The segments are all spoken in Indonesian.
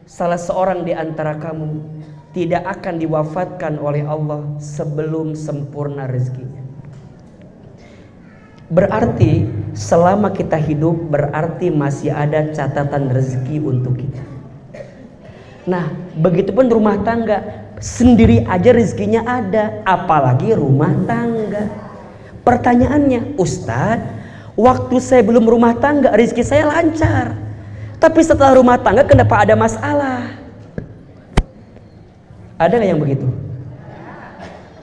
salah seorang di antara kamu tidak akan diwafatkan oleh Allah sebelum sempurna rezekinya. Berarti selama kita hidup berarti masih ada catatan rezeki untuk kita. Nah, begitupun rumah tangga, sendiri aja rezekinya ada, apalagi rumah tangga. Pertanyaannya, Ustadz, waktu saya belum rumah tangga rezeki saya lancar, tapi setelah rumah tangga kenapa ada masalah? Ada nggak yang begitu?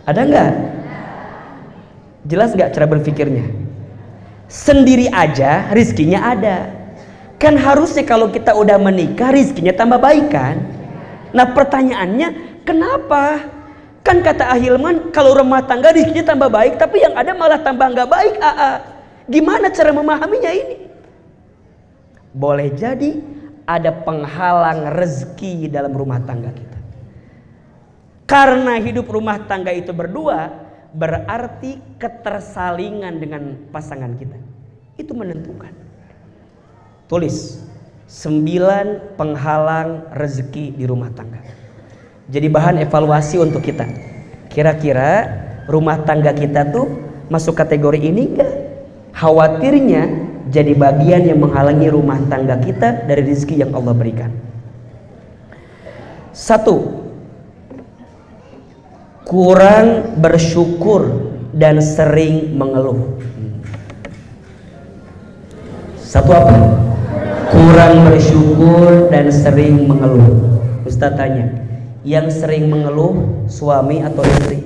Ada nggak? Jelas nggak cara berpikirnya? Sendiri aja rizkinya ada. Kan harusnya kalau kita udah menikah rizkinya tambah baik kan? Nah pertanyaannya kenapa? Kan kata Ahilman kalau rumah tangga rizkinya tambah baik, tapi yang ada malah tambah nggak baik. Gimana cara memahaminya ini? Boleh jadi ada penghalang rezeki dalam rumah tangga kita. Karena hidup rumah tangga itu berdua, berarti ketersalingan dengan pasangan kita. Itu menentukan. Tulis 9 penghalang rezeki di rumah tangga. Jadi bahan evaluasi untuk kita. Kira-kira rumah tangga kita tuh masuk kategori ini enggak? Khawatirnya jadi bagian yang menghalangi rumah tangga kita dari rezeki yang Allah berikan. 1. Kurang bersyukur dan sering mengeluh. 1 apa? Kurang bersyukur dan sering mengeluh. Ustaz tanya, yang sering mengeluh suami atau istri?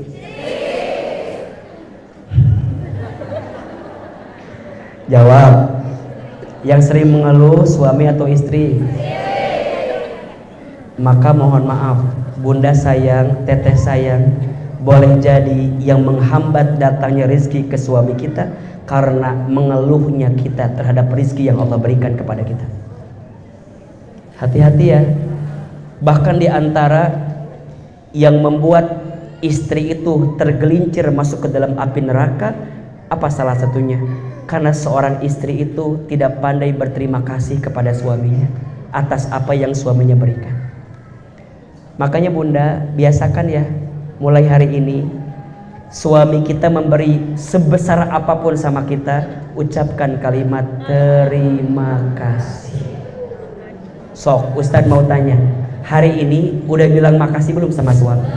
Jawab. Yang sering mengeluh suami atau istri? Maka mohon maaf, bunda sayang, teteh sayang, boleh jadi yang menghambat datangnya rezeki ke suami kita karena mengeluhnya kita terhadap rezeki yang Allah berikan kepada kita. Hati-hati ya. Bahkan di antara yang membuat istri itu tergelincir masuk ke dalam api neraka, apa salah satunya? Karena seorang istri itu tidak pandai berterima kasih kepada suaminya atas apa yang suaminya berikan. Makanya bunda, biasakan ya, mulai hari ini suami kita memberi sebesar apapun sama kita, ucapkan kalimat terima kasih. Sok, Ustadz mau tanya, hari ini udah bilang makasih belum sama suami?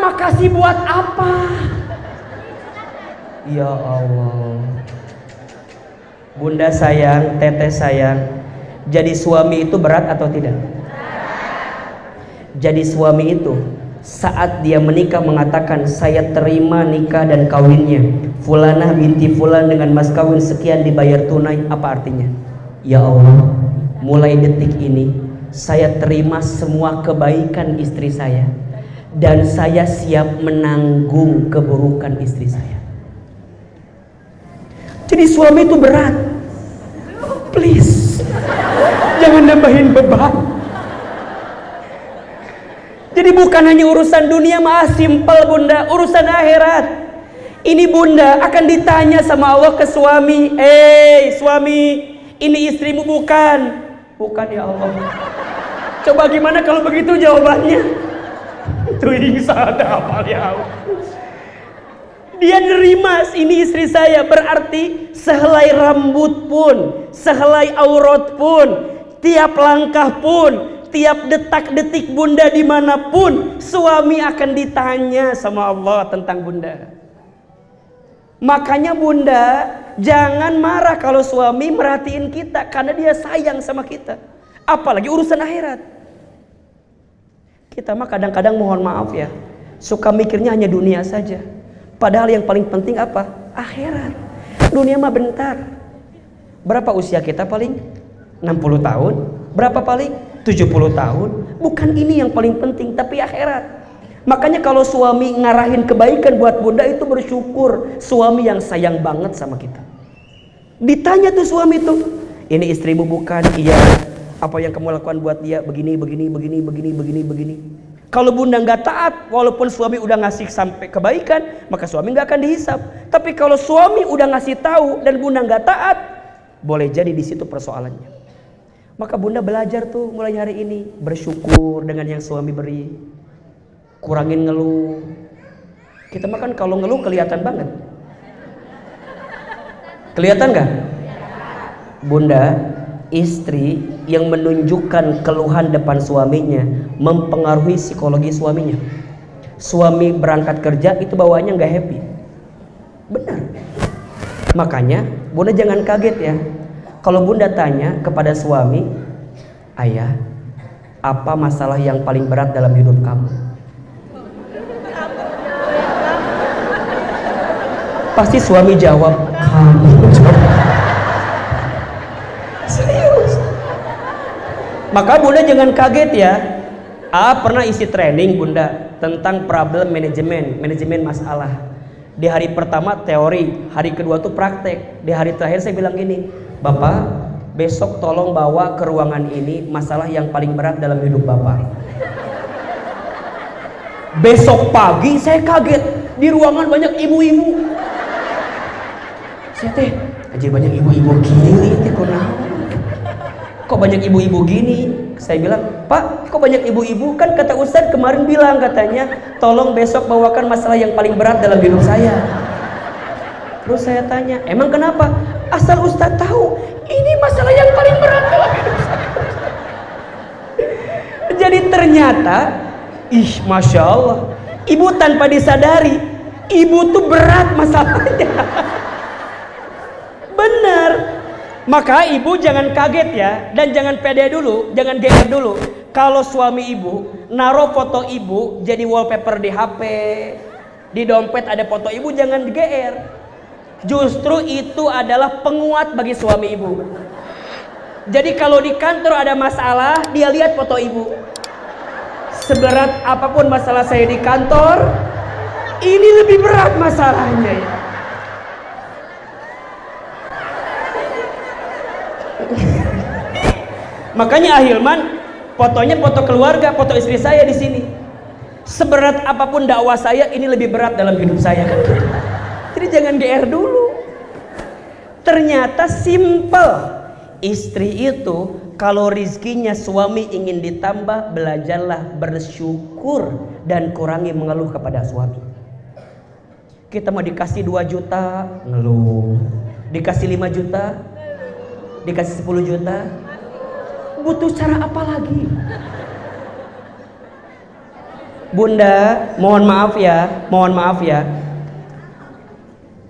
Makasih buat apa? Ya Allah. Bunda sayang, teteh sayang, jadi suami itu berat atau tidak? Jadi suami itu saat dia menikah mengatakan saya terima nikah dan kawinnya Fulanah binti Fulan dengan mas kawin sekian dibayar tunai, apa artinya? Ya Allah, mulai detik ini saya terima semua kebaikan istri saya dan saya siap menanggung keburukan istri saya. Jadi suami itu berat. Please, jangan nambahin beban. Jadi bukan hanya urusan dunia, maaf simpel bunda, urusan akhirat. Ini bunda akan ditanya sama Allah ke suami, suami, ini istrimu bukan? Bukan ya Allah. Coba gimana kalau begitu jawabannya? Itu insya ada ya Allah. Dia nerima ini istri saya, berarti sehelai rambut pun, sehelai aurat pun, tiap langkah pun, tiap detak-detik bunda dimanapun, suami akan ditanya sama Allah tentang bunda. Makanya bunda jangan marah kalau suami merhatiin kita, karena dia sayang sama kita. Apalagi urusan akhirat. Kita mah kadang-kadang mohon maaf ya, suka mikirnya hanya dunia saja. Padahal yang paling penting apa? Akhirat. Dunia mah bentar. Berapa usia kita paling? 60 tahun. Berapa paling? 70 tahun. Bukan ini yang paling penting, tapi akhirat. Makanya kalau suami ngarahin kebaikan buat bunda itu bersyukur, suami yang sayang banget sama kita. Ditanya tuh suami tuh, ini istrimu bukan? Iya. Apa yang kamu lakukan buat dia? Begini. Kalau bunda nggak taat, walaupun suami udah ngasih sampai kebaikan, maka suami nggak akan dihisap. Tapi kalau suami udah ngasih tahu dan bunda nggak taat, Boleh jadi di situ persoalannya. Maka bunda belajar tuh mulai hari ini bersyukur dengan yang suami beri, kurangin ngeluh. Kita makan kalau ngeluh kelihatan banget. Kelihatan nggak? Bunda, istri yang menunjukkan keluhan depan suaminya mempengaruhi psikologi suaminya. Suami berangkat kerja itu bawaannya nggak happy. Benar. Makanya bunda jangan kaget ya kalau bunda tanya kepada suami, ayah, apa masalah yang paling berat dalam hidup kamu? Pasti suami jawab, kamu. Serius. Maka bunda jangan kaget ya. Pernah isi training bunda tentang problem manajemen masalah. Di hari pertama teori, hari kedua tuh praktek. Di hari terakhir saya bilang gini, Bapak, besok tolong bawa ke ruangan ini masalah yang paling berat dalam hidup Bapak. Besok pagi saya kaget, di ruangan banyak ibu-ibu. Saya teh, aja banyak ibu-ibu gini, kok banyak ibu-ibu gini? Saya bilang, Pak, kok banyak ibu-ibu? Kan kata Ustadz kemarin bilang katanya, tolong besok bawakan masalah yang paling berat dalam hidup saya. Terus saya tanya, emang kenapa? Asal Ustadz tahu, ini masalah yang paling berat dalam hidup saya. Jadi ternyata, Masya Allah, ibu tanpa disadari, ibu tuh berat masalahnya. Benar. Maka ibu jangan kaget ya, dan jangan pede dulu, jangan GR dulu. Kalau suami ibu naruh foto ibu jadi wallpaper di HP, di dompet ada foto ibu, jangan GR. Justru itu adalah penguat bagi suami ibu. Jadi kalau di kantor ada masalah, dia lihat foto ibu. Seberat apapun masalah saya di kantor, ini lebih berat masalahnya ya. Makanya Ahilman fotonya foto keluarga, foto istri saya di sini. Seberat apapun dakwah saya, ini lebih berat dalam hidup saya kan. Jadi jangan GR dulu. Ternyata simple. Istri itu kalau rizkinya suami ingin ditambah, belajarlah bersyukur dan kurangi mengeluh kepada suami. Kita mau dikasih 2 juta, ngeluh. Dikasih 5 juta, dikasih 10 juta, butuh cara apa lagi? Bunda, mohon maaf ya.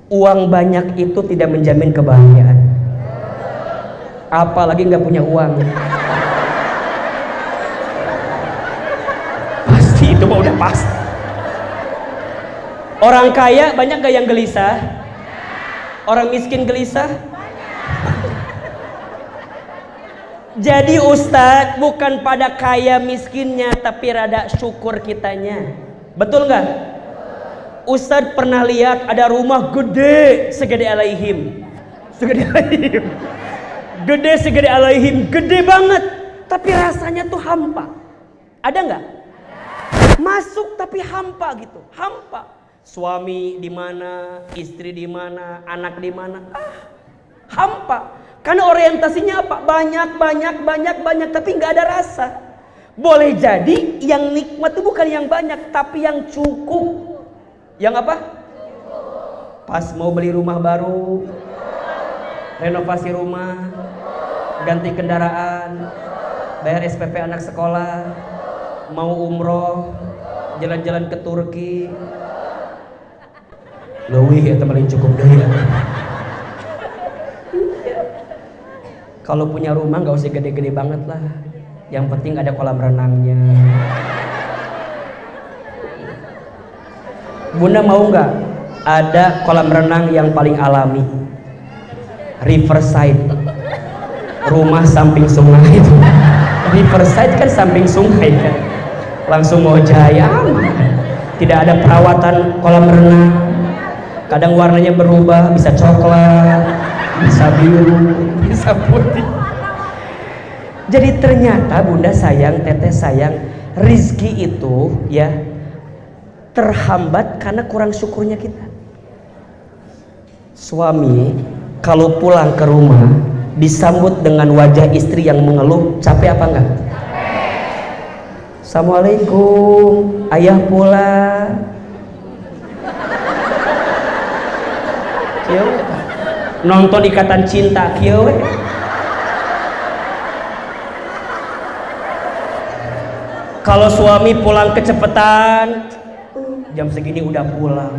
Uang banyak itu tidak menjamin kebahagiaan. Apalagi nggak punya uang. Pasti itu mah udah pasti. Orang kaya banyak gak yang gelisah? Orang miskin gelisah? Jadi Ustadz bukan pada kaya miskinnya, tapi rada syukur kitanya. Betul nggak? Ustadz pernah lihat ada rumah gede segede alaihim. Gede segede alaihim, gede banget. Tapi rasanya tuh hampa. Ada nggak? Masuk tapi hampa gitu, hampa. Suami di mana, istri di mana, anak di mana, hampa. Karena orientasinya apa? Banyak, tapi nggak ada rasa. Boleh jadi yang nikmat itu bukan yang banyak, tapi yang cukup. Yang apa? Pas mau beli rumah baru, renovasi rumah, ganti kendaraan, bayar SPP anak sekolah, mau umroh, jalan-jalan ke Turki. Lewih ya teman cukup deh ya. Kalau punya rumah nggak usah gede-gede banget lah. Yang penting ada kolam renangnya. Bunda mau nggak ada kolam renang yang paling alami? Riverside. Rumah samping sungai itu. Riverside kan samping sungai kan. Langsung mau jaya aman. Tidak ada perawatan kolam renang. Kadang warnanya berubah, bisa coklat, bisa biru, bisa putih. Jadi ternyata bunda sayang, teteh sayang, rizki itu ya terhambat karena kurang syukurnya kita. Suami kalau pulang ke rumah disambut dengan wajah istri yang mengeluh, capek apa enggak? Assalamualaikum, ayah pulang. Kieu nonton Ikatan Cinta kieu we. Kalau suami pulang kecepatan, jam segini udah pulang,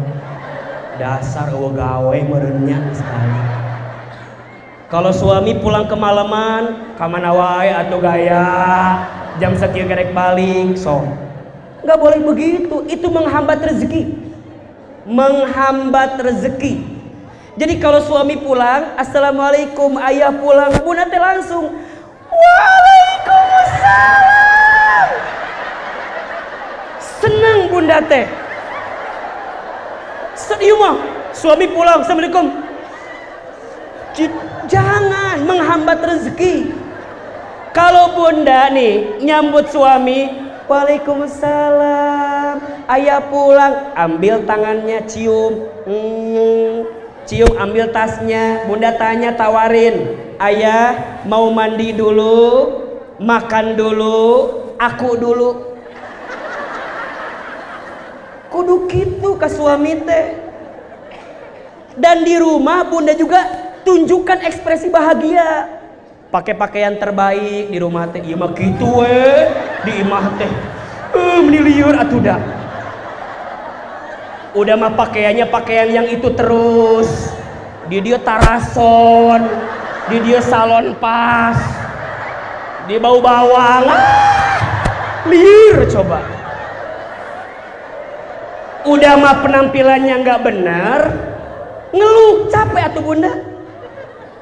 dasar eueuh gawe meureunnya sekali. Kalau suami pulang kemalaman, kamana wae atuh gaya, jam sekieu gerek balik, sok. Nggak boleh begitu, itu menghambat rezeki. Menghambat rezeki. Jadi kalau suami pulang, assalamualaikum, ayah pulang, bunda teh langsung, waalaikumsalam. Senang bunda teh. Sedih mah, suami pulang, assalamualaikum. Jangan menghambat rezeki. Kalau bunda nih nyambut suami, waalaikumsalam, ayah pulang, ambil tangannya, cium, cium, ambil tasnya, bunda tanya, tawarin, ayah mau mandi dulu, makan dulu, aku dulu. Kudu gitu ke suami teh. Dan di rumah bunda juga tunjukkan ekspresi bahagia. Pakai pakaian terbaik di rumah teh. Ieu mah kitu we, di imah teh. Meni lieur atuh da. Udah mah pakaiannya pakaian yang itu terus. Di dia tarason, di dia salon pas. Di bau bawang. Liur coba. Udah mah penampilannya nggak benar, ngeluh, capek atuh bunda.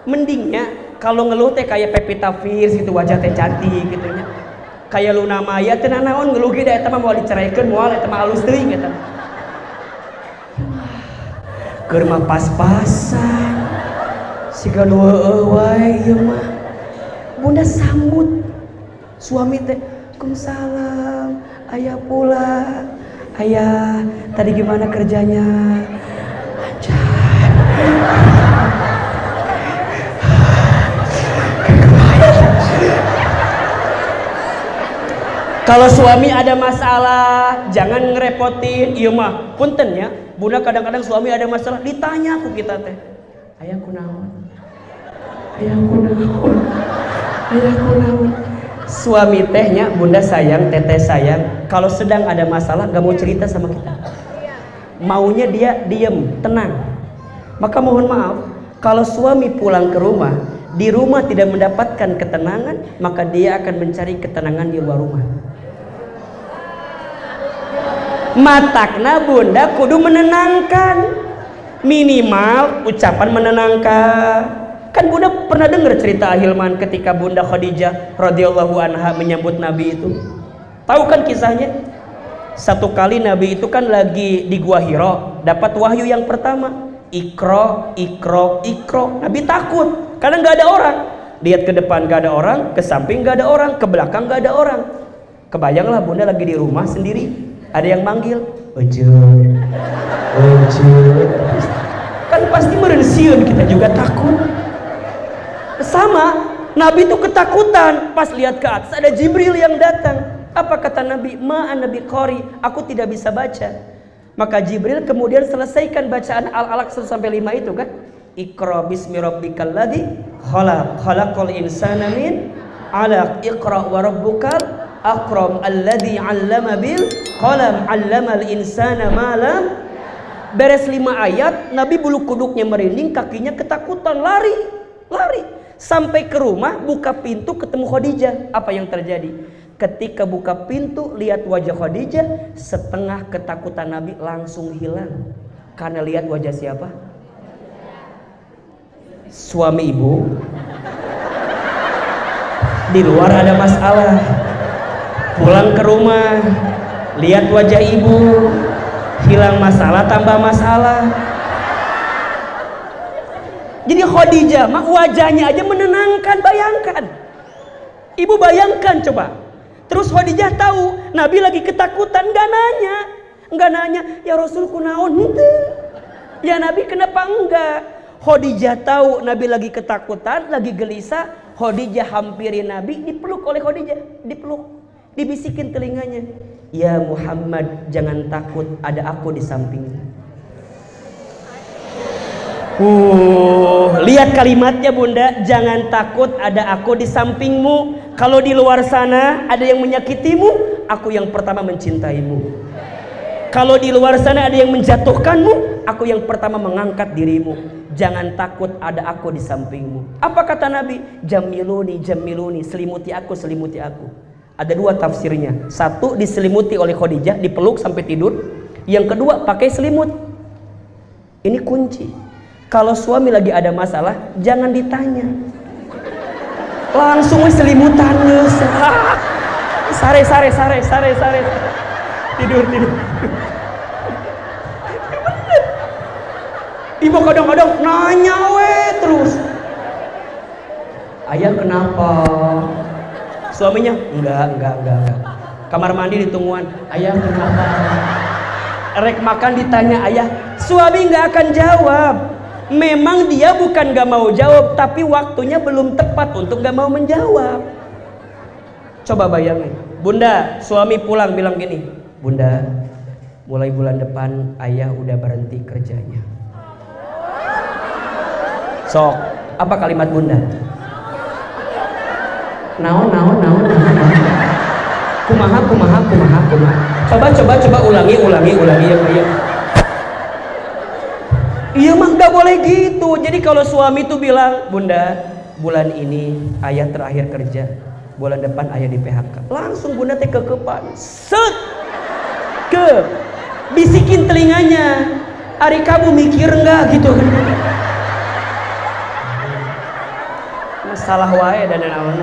Mendingnya kalau ngeluh teh kayak Pevita Pierce gitu, wajah teh cantik gitu nya. Kayak Luna Maya teh naon ngeluh ge da eta mah moal diceraikeun moal eta mah alus teuing eta. Keur mah pas-pasan. Siga nu heueuh wae ieu mah. Bunda sambut suami teh, "Waalaikumsalam, ayah pulang. Ayah, tadi gimana kerjanya?" Kalau suami ada masalah, jangan ngerepotin. Iya mah, punten ya. Bunda kadang-kadang suami ada masalah, ditanya ku kita teh. Ayah kunaon? Ayah kunaon? Ayah kunaon? Suami tehnya, bunda sayang, teteh sayang. Kalau sedang ada masalah, gak mau cerita sama kita. Maunya dia diem, tenang. Maka mohon maaf, kalau suami pulang ke rumah, di rumah tidak mendapatkan ketenangan, maka dia akan mencari ketenangan di luar rumah. Matakna bunda kudu menenangkan, minimal ucapan menenangkan. Kan bunda pernah dengar cerita Ahilman ketika bunda Khadijah radhiyallahu anha menyambut Nabi itu. Tahu kan kisahnya? Satu kali Nabi itu kan lagi di Gua Hiro, dapat wahyu yang pertama, Iqra, Iqra, Iqra. Nabi takut karena nggak ada orang. Lihat ke depan nggak ada orang, ke samping nggak ada orang, ke belakang nggak ada orang. Kebayanglah bunda lagi di rumah sendiri, ada yang manggil, "Ujur, ujur." Kan pasti merensiun, kita juga takut. Sama, Nabi itu ketakutan pas lihat ke atas ada Jibril yang datang. Apa kata Nabi? Ma'an Nabi Qori, aku tidak bisa baca. Maka Jibril kemudian selesaikan bacaan Al-Alaq 1-5 itu kan. Iqra bismi rabbikal ladzi khalaq, khalaqal insana min 'alaq, iqra wa rabbukal akram alladzi 'allama bil qalam 'allamal insana ma lam. Beres 5 ayat, Nabi bulu kuduknya merinding, kakinya ketakutan, lari. Sampai ke rumah, buka pintu ketemu Khadijah. Apa yang terjadi? Ketika buka pintu, lihat wajah Khadijah, setengah ketakutan Nabi langsung hilang. Karena lihat wajah siapa? Suami ibu. Di luar ada masalah. Pulang ke rumah, lihat wajah ibu, hilang masalah, tambah masalah. Jadi Khadijah mah wajahnya aja menenangkan, bayangkan. Ibu bayangkan coba. Terus Khadijah tahu Nabi lagi ketakutan, nggak nanya, ya Rasul kunaon henteu. Ya Nabi kenapa enggak? Khadijah tahu Nabi lagi ketakutan, lagi gelisah. Khadijah hampiri Nabi, dipeluk oleh Khadijah, dipeluk, dibisikin telinganya, ya Muhammad, jangan takut, ada aku di sampingmu. Lihat kalimatnya Bunda, jangan takut, ada aku di sampingmu. Kalau di luar sana ada yang menyakitimu, aku yang pertama mencintaimu. Kalau di luar sana ada yang menjatuhkanmu, aku yang pertama mengangkat dirimu. Jangan takut, ada aku di sampingmu. Apa kata Nabi? Jamiluni, jamiluni, selimuti aku, selimuti aku. Ada dua tafsirnya. Satu, diselimuti oleh Khadijah, dipeluk sampai tidur. Yang kedua, pakai selimut. Ini kunci. Kalau suami lagi ada masalah, jangan ditanya, langsung selimutan. Sare tidur. Ibu kadang-kadang nanya terus, ayah kenapa? Suaminya enggak. Kamar mandi ditungguan, ayah kenapa? Rek makan ditanya ayah, suami nggak akan jawab. Memang dia bukan gak mau jawab, tapi waktunya belum tepat untuk gak mau menjawab. Coba bayangin, Bunda, suami pulang bilang gini, Bunda, mulai bulan depan ayah udah berhenti kerjanya. Sok, apa kalimat Bunda? Naon. Kumaha. Coba ulangi ya. Iya mah gak boleh gitu. Jadi kalau suami tuh bilang, Bunda, bulan ini ayah terakhir kerja, bulan depan ayah di PHK, langsung Bunda teh kekepan, set, bisikin telinganya, ari kamu mikir nggak gitu kan? Masalah wae dan naon.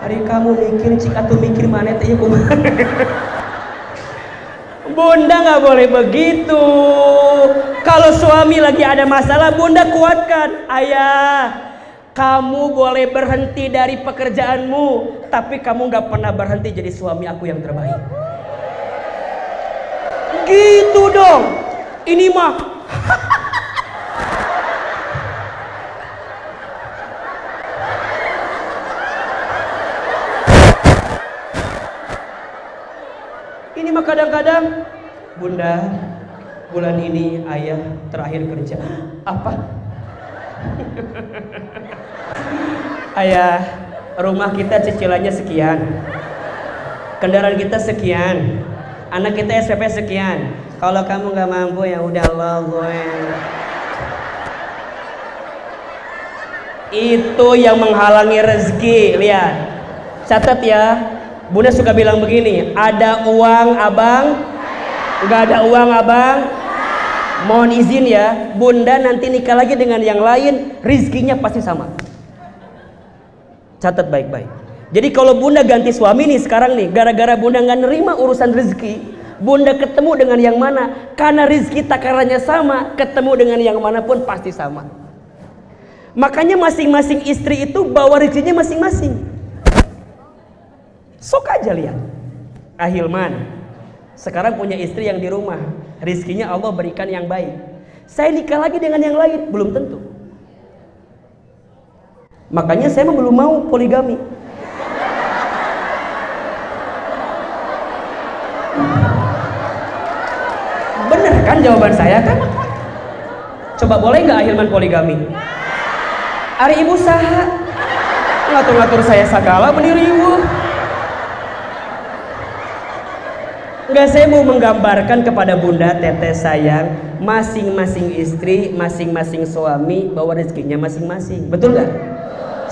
Ari kamu mikir, cik atuh mikir mana teh kumaha? Bunda nggak boleh begitu. Kalau suami lagi ada masalah, Bunda kuatkan. Ayah, kamu boleh berhenti dari pekerjaanmu, tapi kamu nggak pernah berhenti jadi suami aku yang terbaik. Gitu dong. Ini mah kadang-kadang, Bunda, bulan ini ayah terakhir kerja. Apa? Ayah, rumah kita cicilannya sekian, kendaraan kita sekian, anak kita SPP sekian. Kalau kamu nggak mampu ya udah Allah gue. Itu yang menghalangi rezeki. Lihat, catat ya. Bunda suka bilang begini, ada uang abang, nggak ada uang abang, mohon izin ya, Bunda nanti nikah lagi dengan yang lain, rizkinya pasti sama. Catat baik-baik. Jadi kalau Bunda ganti suami nih sekarang nih, gara-gara Bunda nggak nerima urusan rezeki, Bunda ketemu dengan yang mana? Karena rizki takarannya sama, ketemu dengan yang manapun pasti sama. Makanya masing-masing istri itu bawa rizkinya masing-masing. Sok aja lihat, Ahilman sekarang punya istri yang di rumah, rizkinya Allah berikan yang baik. Saya nikah lagi dengan yang lain, belum tentu. Makanya saya belum mau poligami. Bener kan jawaban saya kan? Coba boleh nggak Ahilman poligami? Ari ibu saha ngatur-ngatur saya segala meniriwu. Enggak, saya mau menggambarkan kepada Bunda, teteh sayang, masing-masing istri, masing-masing suami bawa rezekinya masing-masing. Betul nggak?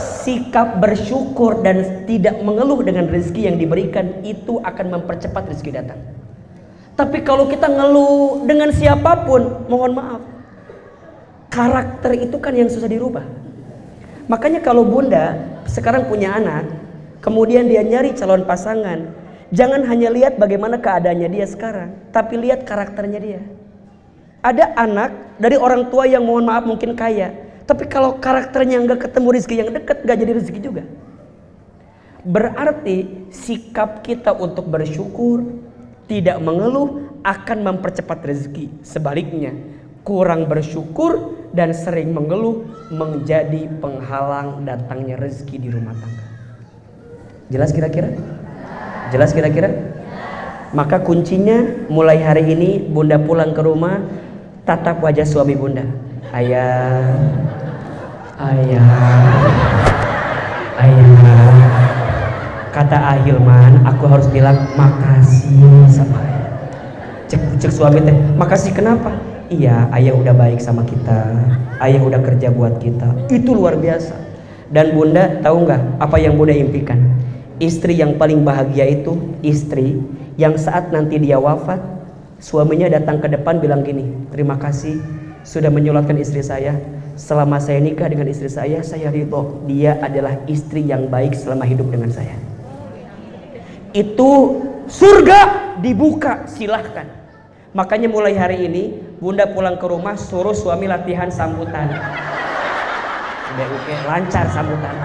Sikap bersyukur dan tidak mengeluh dengan rezeki yang diberikan itu akan mempercepat rezeki datang. Tapi kalau kita ngeluh dengan siapapun, mohon maaf, karakter itu kan yang susah dirubah. Makanya kalau Bunda sekarang punya anak, kemudian dia nyari calon pasangan, jangan hanya lihat bagaimana keadaannya dia sekarang, tapi lihat karakternya dia. Ada anak dari orang tua yang mohon maaf mungkin kaya, tapi kalau karakternya nggak ketemu rezeki yang dekat, nggak jadi rezeki juga. Berarti sikap kita untuk bersyukur, tidak mengeluh akan mempercepat rezeki. Sebaliknya, kurang bersyukur, dan sering mengeluh menjadi penghalang datangnya rezeki di rumah tangga. Jelas kira-kira? Jelas kira-kira? Maka kuncinya mulai hari ini bunda pulang ke rumah, tatap wajah suami bunda. Ayah, ayah, ayah. Kata Ahilman, aku harus bilang makasih sama ayah. Cek suami teh, makasih kenapa? Iya, ayah udah baik sama kita, ayah udah kerja buat kita. Itu luar biasa. Dan bunda tahu nggak apa yang bunda impikan? Istri yang paling bahagia itu istri yang saat nanti dia wafat, suaminya datang ke depan bilang gini, terima kasih sudah menyolatkan istri saya. Selama saya nikah dengan istri saya ridho. Dia adalah istri yang baik selama hidup dengan saya. Itu surga dibuka, silahkan. Makanya mulai hari ini bunda pulang ke rumah suruh suami latihan sambutan. Udah oke, lancar sambutan.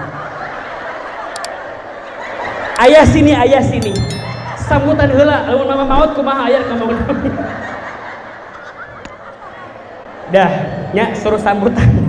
Ayah sini, ayah sini. Sambutan heula, lamun mama maut kumaha aya kamu. Dah, nya suruh sambutan.